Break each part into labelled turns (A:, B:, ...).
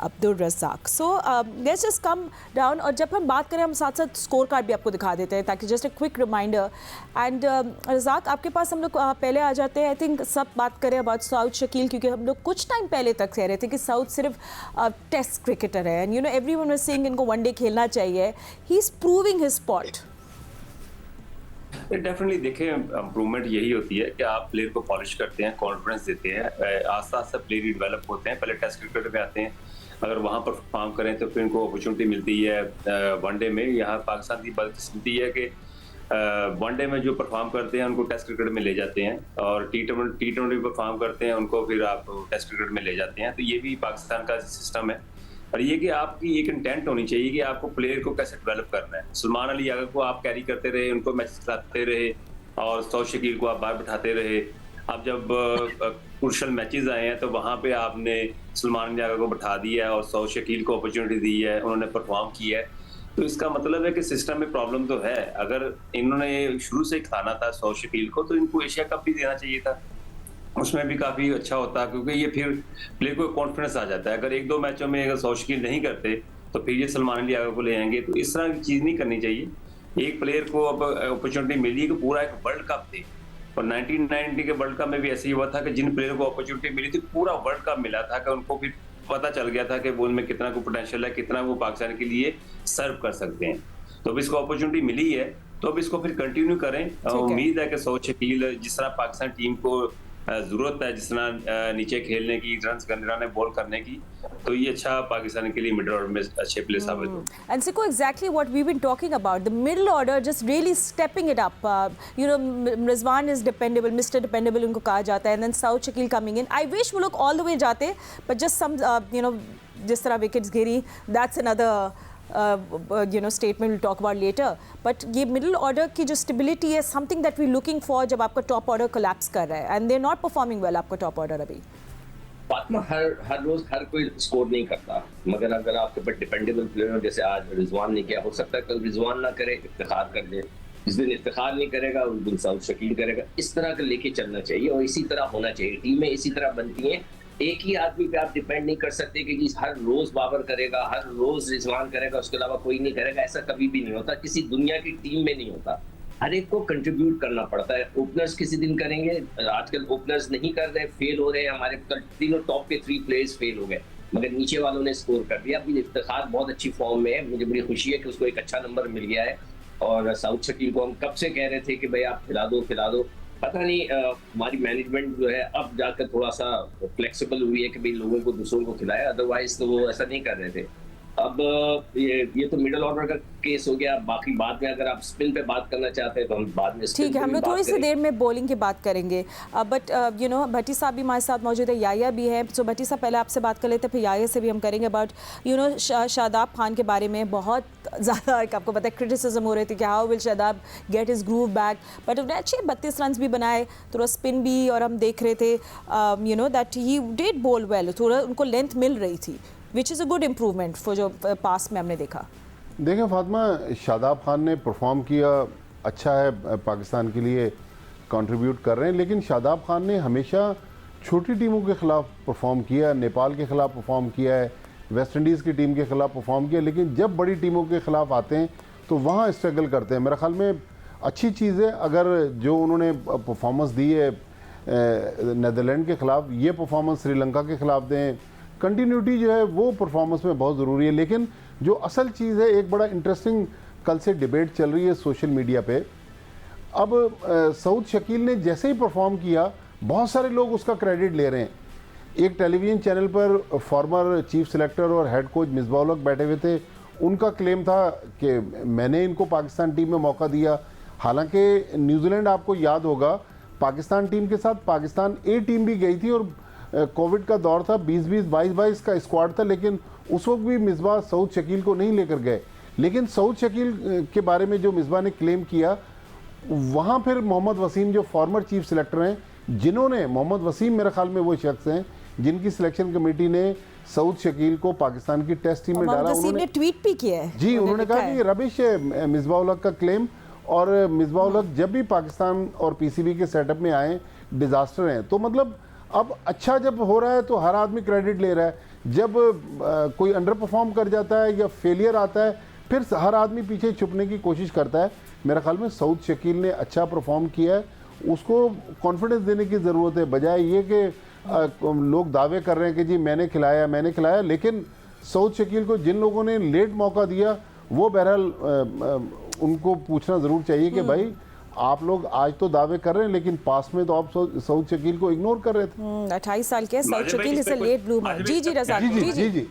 A: Abdul Razzaq. So let's just come down, और जब हम बात करें हम साथ साथ स्कोर कार्ड भी आपको दिखा देते हैं ताकि just a quick reminder. And Razzaq, आपके पास हम लोग पहले आ जाते हैं, आई थिंक सब बात करें अबाउट सऊद शकील, क्योंकि हम लोग कुछ टाइम पहले तक कह रहे थे कि सऊद सिर्फ टेस्ट क्रिकेटर है, and you know everyone was saying इनको वनडे खेलना चाहिए। He is proving his spot.
B: Definitely देखें, इम्प्रूवमेंट यही होती है कि आप प्लेयर को पॉलिश करते हैं, कॉन्फिडेंस देते हैं, आस्ता आस्ता प्लेयर ही डेवलप होते हैं। पहले टेस्ट क्रिकेट में आते हैं, अगर वहाँ पर परफॉर्म करें तो फिर इनको अपॉर्चुनिटी मिलती है वनडे में। यहाँ पाकिस्तान की बदकिस्मती है कि वनडे में जो परफॉर्म करते हैं उनको टेस्ट क्रिकेट में ले जाते हैं, और टी20 परफॉर्म करते हैं उनको फिर आप टेस्ट क्रिकेट में ले जाते हैं। तो ये भी पाकिस्तान का सिस्टम है। और ये कि आपकी एक इंटेंट होनी चाहिए कि आपको प्लेयर को कैसे डेवलप करना है। सलमान अली यागर को आप कैरी करते रहे, उनको मैच खिलाते रहे, और सऊद शकील को आप बाहर बिठाते रहे। अब जब क्रूशल मैचेस आए हैं तो वहाँ पे आपने सलमान अली यागर को बिठा दिया है और सऊद शकील को अपॉर्चुनिटी दी है, उन्होंने परफॉर्म किया है। तो इसका मतलब है कि सिस्टम में प्रॉब्लम तो है। अगर इन्होंने शुरू से खाना था सऊद शकील को, तो इनको एशिया कप भी देना चाहिए था, उसमें भी काफी अच्छा होता, क्योंकि ये फिर प्लेयर को कॉन्फिडेंस आ जाता है। अगर एक दो मैचों में अगर सऊद शकील नहीं करते तो फिर ये सलमान अली यागर को ले आएंगे। तो इस तरह की चीज नहीं करनी चाहिए। एक प्लेयर को अब अपॉर्चुनिटी मिली कि पूरा एक वर्ल्ड कप दे, और 1990 के वर्ल्ड कप में भी ऐसे ही हुआ था कि जिन प्लेयर को अपॉर्चुनिटी मिली थी पूरा वर्ल्ड कप मिला था, कि उनको फिर पता चल गया था कि वो उनमें कितना को पोटेंशियल है, कितना वो पाकिस्तान के लिए सर्व कर सकते हैं। तो अब इसको अपॉर्चुनिटी मिली है तो अब इसको फिर कंटिन्यू करें। उम्मीद है कि सऊद शकील, जिस तरह पाकिस्तान टीम को जरूरत है, जिस तरह नीचे खेलने की, रन बॉल करने की, तो ये अच्छा पाकिस्तान के लिए मिडिल ऑर्डर में अच्छे प्लेयर साबित हो।
A: And Siko, exactly what we've been talking about, the middle order just really stepping it up. You know, Rizwan is dependable, Mr. Dependable उनको कहा जाता है, and then Sa'ud Shakeel coming in. I wish वो लोग all the way जाते, but just some, you know, जिस तरह wickets Giri, that's another you know statement we'll talk about later. But ये middle order की जो stability है something that we're looking for जब आपका top order collapse कर रहा है, and they're not performing well आपका top order अभी।
C: फातिमा, हर रोज हर कोई स्कोर नहीं करता, मगर अगर आपके पास डिपेंडेबल प्लेयर हो, जैसे आज रिजवान ने किया, हो सकता है कल रिजवान ना करे, इफ्तिखार कर दे। जिस दिन इफ्तिखार नहीं करेगा उस दिन सऊद शकील करेगा। इस तरह का लेके चलना चाहिए और इसी तरह होना चाहिए। टीमें इसी तरह बनती हैं। एक ही आदमी पे आप डिपेंड नहीं कर सकते कि हर रोज बाबर करेगा, हर रोज रिजवान करेगा, उसके अलावा कोई नहीं करेगा। ऐसा कभी भी नहीं होता, किसी दुनिया की टीम में नहीं होता। हर एक को कंट्रीब्यूट करना पड़ता है। ओपनर्स किसी दिन करेंगे, आजकल ओपनर्स नहीं कर रहे, फेल हो रहे हैं। हमारे तीनों टॉप के 3 प्लेयर्स फेल हो गए, मगर नीचे वालों ने स्कोर कर दिया। अभी इफ्तिखार बहुत अच्छी फॉर्म में है, मुझे बड़ी खुशी है कि उसको एक अच्छा नंबर मिल गया है। और सऊद शकील को हम कब से कह रहे थे कि भाई आप खिला दो। पता नहीं हमारी मैनेजमेंट जो है अब जाकर थोड़ा सा फ्लेक्सिबल हुई है कि भाई लोगों को दूसरों को खिलाया, अदरवाइज तो वो ऐसा नहीं कर रहे थे। अब ये तो मिडिल ऑर्डर का केस हो गया। बाकी बाद में अगर आप स्पिन पे बात करना चाहते हैं तो हम बाद में
A: ठीक है, हम लोग थोड़ी सी देर में बॉलिंग की बात करेंगे। बट यू नो भट्टी साहब भी हमारे साथ मौजूद है, याया भी है। सो भट्टी साहब पहले आपसे बात कर लेते हैं, फिर याया से भी हम करेंगे about you know Shadab Khan के बारे में। बहुत ज़्यादा आपको पता है क्रिटिसिज्म हो रही थी कि how will Shadab get his groove back, but उन्होंने अच्छे 32 रन भी बनाए, थोड़ा स्पिन भी, और हम देख रहे थे you know that he did ball well, थोड़ा उनको लेंथ मिल रही थी, which is a good improvement for जो पास में हमने देखा।
D: देखें फातिमा, शादाब खान ने परफॉर्म किया, अच्छा है, पाकिस्तान के लिए कंट्रीब्यूट कर रहे हैं, लेकिन शादाब खान ने हमेशा छोटी टीमों के ख़िलाफ़ परफॉर्म किया। नेपाल के ख़िलाफ़ परफॉर्म किया है, वेस्ट इंडीज़ की टीम के ख़िलाफ़ परफॉर्म किया, लेकिन जब बड़ी टीमों के ख़िलाफ़ आते हैं तो वहाँ स्ट्रगल करते हैं। मेरे ख्याल में अच्छी चीज़ है अगर जो उन्होंने परफॉर्मेंस दी है नीदरलैंड के ख़िलाफ़, ये परफॉर्मेंस श्रीलंका के ख़िलाफ़ दें। कंटिन्यूटी जो है वो परफॉर्मेंस में बहुत ज़रूरी है। लेकिन जो असल चीज़ है, एक बड़ा इंटरेस्टिंग कल से डिबेट चल रही है सोशल मीडिया पे। अब सऊद शकील ने जैसे ही परफॉर्म किया, बहुत सारे लोग उसका क्रेडिट ले रहे हैं। एक टेलीविज़न चैनल पर फॉर्मर चीफ सेलेक्टर और हेड कोच मिसबाह उल हक बैठे हुए थे, उनका क्लेम था कि मैंने इनको पाकिस्तान टीम में मौका दिया। हालांकि न्यूजीलैंड, आपको याद होगा, पाकिस्तान टीम के साथ पाकिस्तान ए टीम भी गई थी और कोविड का दौर था, 20-20, 22-22 का स्क्वाड था, लेकिन उस वक्त भी मिसबाह सऊद शकील को नहीं लेकर गए। लेकिन सऊद शकील के बारे में जो मिसबाह ने क्लेम किया, वहाँ फिर मोहम्मद वसीम जो फॉर्मर चीफ सेलेक्टर हैं, जिन्होंने, मोहम्मद वसीम मेरे ख्याल में वो शख्स हैं जिनकी सिलेक्शन कमेटी ने सऊद शकील को पाकिस्तान की टेस्ट टीम में डाला।
A: उन्होंने ट्वीट भी किया है
D: जी, उन्होंने कहा कि ये रबिश है मिसबाह उल हक का क्लेम, और मिसबाह उल हक जब भी पाकिस्तान और पीसीबी के सेटअप में आए डिजास्टर हैं। तो मतलब अब अच्छा जब हो रहा है तो हर आदमी क्रेडिट ले रहा है। जब कोई अंडर परफॉर्म कर जाता है या फेलियर आता है, फिर हर आदमी पीछे छुपने की कोशिश करता है। मेरा ख्याल में सऊद शकील ने अच्छा परफॉर्म किया है, उसको कॉन्फिडेंस देने की ज़रूरत है, बजाय ये कि लोग दावे कर रहे हैं कि जी मैंने खिलाया। लेकिन सऊद शकील को जिन लोगों ने लेट मौका दिया, वो बहरहाल उनको पूछना ज़रूर चाहिए कि भाई आप लोग आज तो दावे कर रहे हैं, लेकिन पास में तो आप सऊद शकील को इग्नोर कर रहे थे।
A: 28 साल के Saud Shakeel is a late bloomer. जी रज़ाक
D: जी।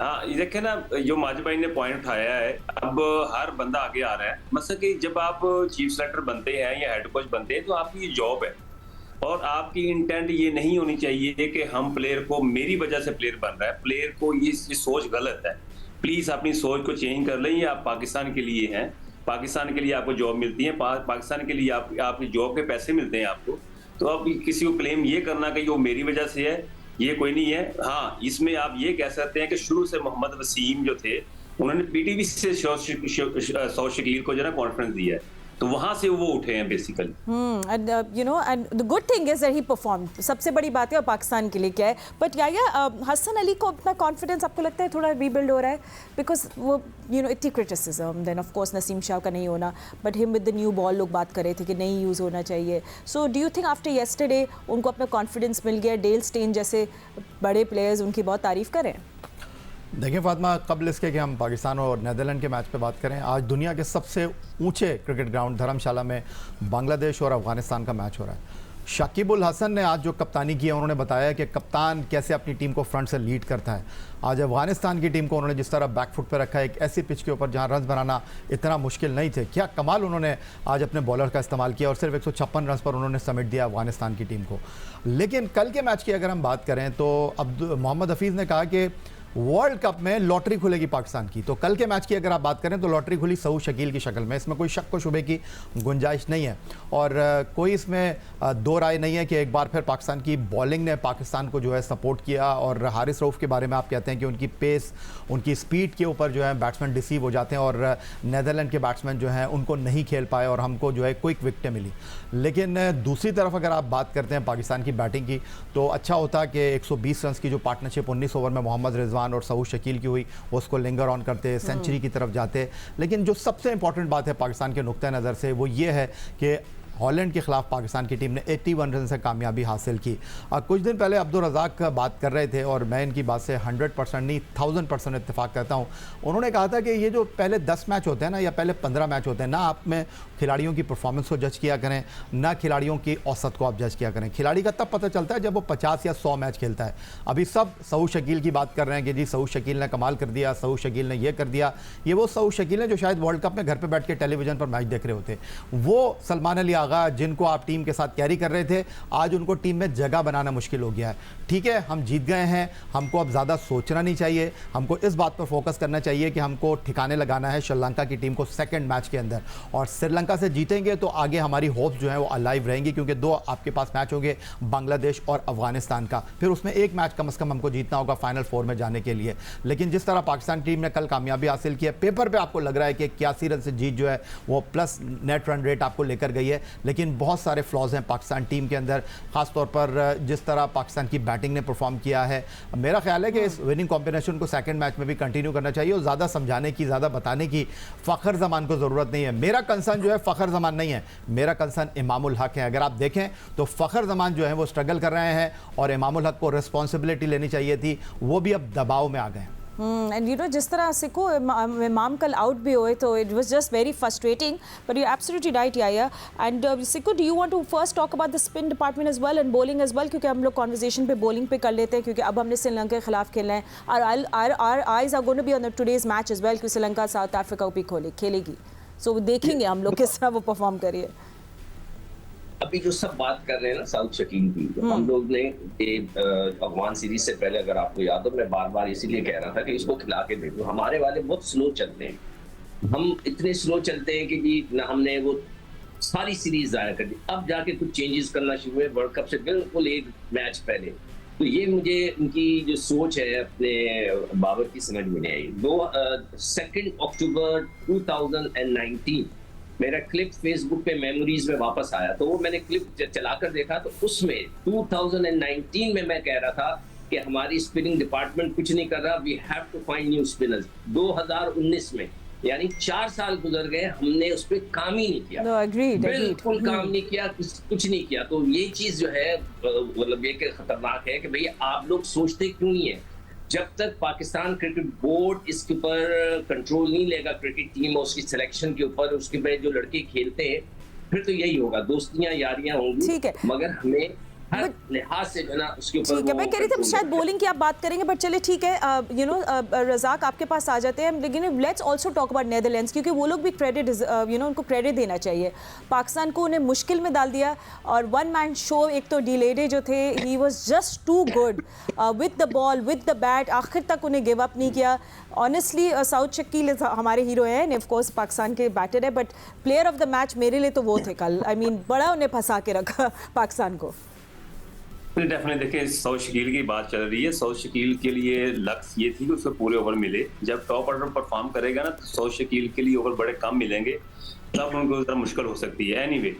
B: हाँ, ये देखे ना, जो माजिद भाई ने पॉइंट उठाया है, अब हर बंदा आगे आ रहा है। मतलब कि जब आप चीफ सेलेक्टर बनते हैं या हेड कोच बनते हैं तो आपकी ये जॉब है, और आपकी इंटेंट ये नहीं होनी चाहिए कि हम प्लेयर को, मेरी वजह से प्लेयर बन रहा है, प्लेयर को ये सोच गलत है। प्लीज अपनी सोच को चेंज कर लें। ये आप पाकिस्तान के लिए हैं, पाकिस्तान के लिए आपको जॉब मिलती है, पाकिस्तान के लिए आपकी जॉब के पैसे मिलते हैं आपको। तो अब किसी को क्लेम ये करना कि वो मेरी वजह से है, ये कोई नहीं है। हाँ, इसमें आप ये कह सकते हैं कि शुरू से मोहम्मद वसीम जो थे, उन्होंने पीटीवी से सऊद शकील को जो है कॉन्फ्रेंस दिया है, तो वहां से वो उठे हैं basically.
A: And you know, and the good thing is that he performed, सबसे बड़ी बात है, और पाकिस्तान के लिए क्या है। बट हसन अली को अपना कॉन्फिडेंस आपको लगता है थोड़ा रीबिल्ड हो रहा है? बिकॉज वो यू नो इतनी criticism, then of course Naseem Shah का नहीं होना, but him with the new ball लोग बात कर रहे थे कि नहीं यूज़ होना चाहिए। So do you think after yesterday उनको अपना कॉन्फिडेंस मिल गया? डेल स्टेन जैसे बड़े प्लेयर्स उनकी बहुत तारीफ करें।
E: देखिए फातिमा, कबल इसके कि हम पाकिस्तान और नीदरलैंड के मैच पे बात करें, आज दुनिया के सबसे ऊंचे क्रिकेट ग्राउंड धर्मशाला में बांग्लादेश और अफगानिस्तान का मैच हो रहा है। शाकिब उल हसन ने आज जो कप्तानी की है, उन्होंने बताया कि कप्तान कैसे अपनी टीम को फ्रंट से लीड करता है। आज अफगानिस्तान की टीम को उन्होंने जिस तरह बैकफुट पर रखा है, एक ऐसी पिच के ऊपर जहां रन बनाना इतना मुश्किल नहीं थे, क्या कमाल उन्होंने आज अपने बॉलर का इस्तेमाल किया और सिर्फ 156 रन पर उन्होंने समेट दिया अफगानिस्तान की टीम को। लेकिन कल के मैच की अगर हम बात करें तो मोहम्मद हफीज़ ने कहा कि वर्ल्ड कप में लॉटरी खुलेगी पाकिस्तान की। तो कल के मैच की अगर आप बात करें तो लॉटरी खुली सऊद शकील की शक्ल में, इसमें कोई शक व शुबे की गुंजाइश नहीं है। और कोई इसमें दो राय नहीं है कि एक बार फिर पाकिस्तान की बॉलिंग ने पाकिस्तान को जो है सपोर्ट किया। और हारिस रऊफ के बारे में आप कहते हैं कि उनकी पेस, उनकी स्पीड के ऊपर जो है बैट्समैन डिसीव हो जाते हैं, और नीदरलैंड के बैट्समैन जो हैं उनको नहीं खेल पाए और हमको जो है क्विक विकेटें मिली। लेकिन दूसरी तरफ अगर आप बात करते हैं पाकिस्तान की बैटिंग की, तो अच्छा होता कि 120 रन की जो पार्टनरशिप 19 ओवर में मोहम्मद रिजवान और सऊद शकील की हुई, वो उसको लिंगर ऑन करते, सेंचुरी की तरफ जाते। लेकिन जो सबसे इंपॉर्टेंट बात है पाकिस्तान के नुक्ते नज़र से, वो ये है कि हॉलैंड के खिलाफ पाकिस्तान की टीम ने 81 रन से कामयाबी हासिल की। कुछ दिन पहले अब्दुल रज़ाक बात कर रहे थे और मैं इनकी बात से 100% नहीं 1000% इत्तेफाक करता हूँ। उन्होंने कहा था कि ये जो पहले 10 मैच होते हैं ना, या पहले 15 मैच होते हैं ना, आप में खिलाड़ियों की परफॉर्मेंस को जज किया करें, ना खिलाड़ियों की औसत को आप जज किया करें। खिलाड़ी का तब पता चलता है जब वो 50 या 100 मैच खेलता है। अभी सब सऊद शकील की बात कर रहे हैं कि जी सऊद शकील ने कमाल कर दिया, सऊद शकील ने ये कर दिया। ये वो सऊद शकील है जो शायद वर्ल्ड कप में घर पर बैठ के टेलीविजन पर मैच देख रहे होते। वो सलमान अली आगा जिनको आप टीम के साथ कैरी कर रहे थे, आज उनको टीम में जगह बनाना मुश्किल हो गया है। ठीक है, हम जीत गए हैं, हमको अब ज़्यादा सोचना नहीं चाहिए, हमको इस बात पर फोकस करना चाहिए कि हमको ठिकाने लगाना है श्रीलंका की टीम को सेकंड मैच के अंदर। और श्रीलंका से जीतेंगे तो आगे हमारी होप्स जो है वो अलाइव रहेंगी, क्योंकि 2 आपके पास मैच होंगे, बांग्लादेश और अफगानिस्तान का। फिर उसमें एक मैच कम से कम हमको जीतना होगा फाइनल 4 में जाने के लिए। लेकिन जिस तरह पाकिस्तान टीम ने कल कामयाबी हासिल की है, पेपर पर आपको लग रहा है कि 81 रन से जीत जो है वो प्लस नेट रन रेट आपको लेकर गई है, लेकिन बहुत सारे फ्लॉज हैं पाकिस्तान टीम के अंदर, खासतौर पर जिस तरह पाकिस्तान की बैटिंग ने परफॉर्म किया है। मेरा ख्याल है कि इस विनिंग कॉम्बिनेशन को सेकंड मैच में भी कंटिन्यू करना चाहिए और ज़्यादा समझाने की, ज़्यादा बताने की फ़खर जमान को ज़रूरत नहीं है। मेरा कंसर्न जो है फ़खर जमान नहीं है, मेरा कंसर्न इमामुल हक है। अगर आप देखें तो फ़खर जमान जो है वो स्ट्रगल कर रहे हैं और इमामुल हक को रिस्पॉन्सिबिलिटी लेनी चाहिए थी, वो भी अब दबाव में आ गए हैं।
A: एंड यू नो जिस तरह सिको इमाम कल आउट भी हुए तो it was just very frustrating, but you absolutely right yeah yeah. And सिको, do you want to first talk about the spin department as well and bowling as well, क्योंकि हम लोग कॉन्वर्सेशन पे बॉलिंग पे कर लेते हैं, क्योंकि अब हमने श्रीलंका के खिलाफ खेलना है। Our eyes are going to be on the today's match as well, क्योंकि श्रीलंका साउथ अफ्रीका को भी खेलेगी। सो देखेंगे हम लोग किस तरह वो परफॉर्म करिए।
C: अभी जो सब बात कर रहे हैं ना साउथ शकील की, हम लोग ने अफगान सीरीज से पहले, अगर आपको याद हो, मैं बार बार इसीलिए कह रहा था कि इसको खिला के देखो। हमारे वाले बहुत स्लो चलते हैं, हम इतने स्लो चलते हैं कि जी ना, हमने वो सारी सीरीज जाया कर दी। अब जाके कुछ चेंजेस करना शुरू हुए वर्ल्ड कप से बिल्कुल एक मैच पहले। तो ये मुझे उनकी जो सोच है अपने बाबर की समझ में नहीं आई। 2 अक्टूबर 2019 मेरा क्लिप फेसबुक पे मेमोरीज में वापस आया, तो वो मैंने क्लिप चलाकर देखा, तो उसमें 2019 में मैं कह रहा था कि हमारी स्पिनिंग डिपार्टमेंट कुछ नहीं कर रहा, we have to find new spinners. 2019 में यानी 4 साल गुजर गए, हमने उस पर काम ही नहीं किया।
A: No, agreed,
C: बिल्कुल
A: agreed.
C: काम नहीं किया, कुछ नहीं किया। तो ये चीज जो है मतलब ये कि खतरनाक है कि भैया आप लोग सोचते क्यों नहीं है? जब तक पाकिस्तान क्रिकेट बोर्ड इसके ऊपर कंट्रोल नहीं लेगा, क्रिकेट टीम और उसकी सिलेक्शन के ऊपर, उसके पे जो लड़के खेलते हैं, फिर तो यही होगा, दोस्तियां यारियां होंगी।
A: ठीक है।
C: मगर हमें हर लिहाज से जो है ना उसके ऊपर
A: ठीक है, मैं कह रही थी
C: control
A: शायद
C: रखना है।
A: बॉलिंग की आप बात करेंगे, बट चले ठीक है, यू नो रज़ाक आपके पास आ जाते हैं, लेकिन let's also talk about Netherlands, क्योंकि वो लोग भी क्रेडिट, यू नो, उनको क्रेडिट देना चाहिए। पाकिस्तान को उन्हें मुश्किल में डाल दिया, और वन मैन शो, एक तो डिलेडे जो थे, he was just too good with the ball, with the bat, आखिर तक उन्हें गिव अप नहीं किया। ऑनेस्टली साउथ शकील हमारे हीरो हैं, ऑफ कोर्स पाकिस्तान के बैटर है, but player of the match मेरे लिए तो वो थे कल। आई मीन बड़ा उन्हें फंसा के रखा पाकिस्तान को।
B: डेफिनेटली देखिए, सौद शकील की बात चल रही है। सौद शकील के लिए लक्ष्य ये थी कि उसको पूरे ओवर मिले। जब टॉप ऑर्डर परफॉर्म करेगा ना, तो सौद शकील के लिए ओवर बड़े कम मिलेंगे, तब उनको जरा मुश्किल हो सकती है। एनीवे,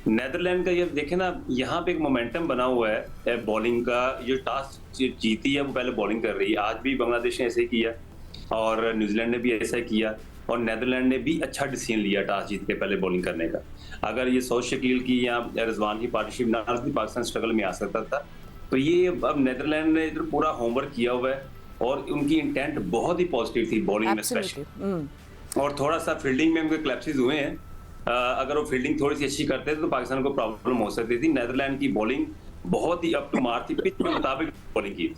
B: नेदरलैंड का ये देखें ना, यहाँ पे एक मोमेंटम बना हुआ है बॉलिंग का। जो टॉस जीती है वो पहले बॉलिंग कर रही है। आज भी बांग्लादेश ने ऐसे ही किया और न्यूजीलैंड ने भी ऐसा किया, और नेदरलैंड ने भी अच्छा डिसीजन लिया टॉस जीत के पहले बॉलिंग करने का। अगर ये सौद शकील की या रिजवान की पार्टनरशिप ना होती, पाकिस्तान स्ट्रगल में आ सकता था। तो ये अब नेदरलैंड ने इधर पूरा होमवर्क किया हुआ है, और उनकी इंटेंट बहुत ही पॉजिटिव थी बॉलिंग में स्पेशली। और थोड़ा सा फील्डिंग में उनके क्लैप्सेस हुए हैं। अगर वो फील्डिंग थोड़ी सी अच्छी करते तो पाकिस्तान को प्रॉब्लम हो सकती थी। नेदरलैंड की बॉलिंग बहुत ही अप टू मार्क थी, पिच के मुताबिक बॉलिंग की थी।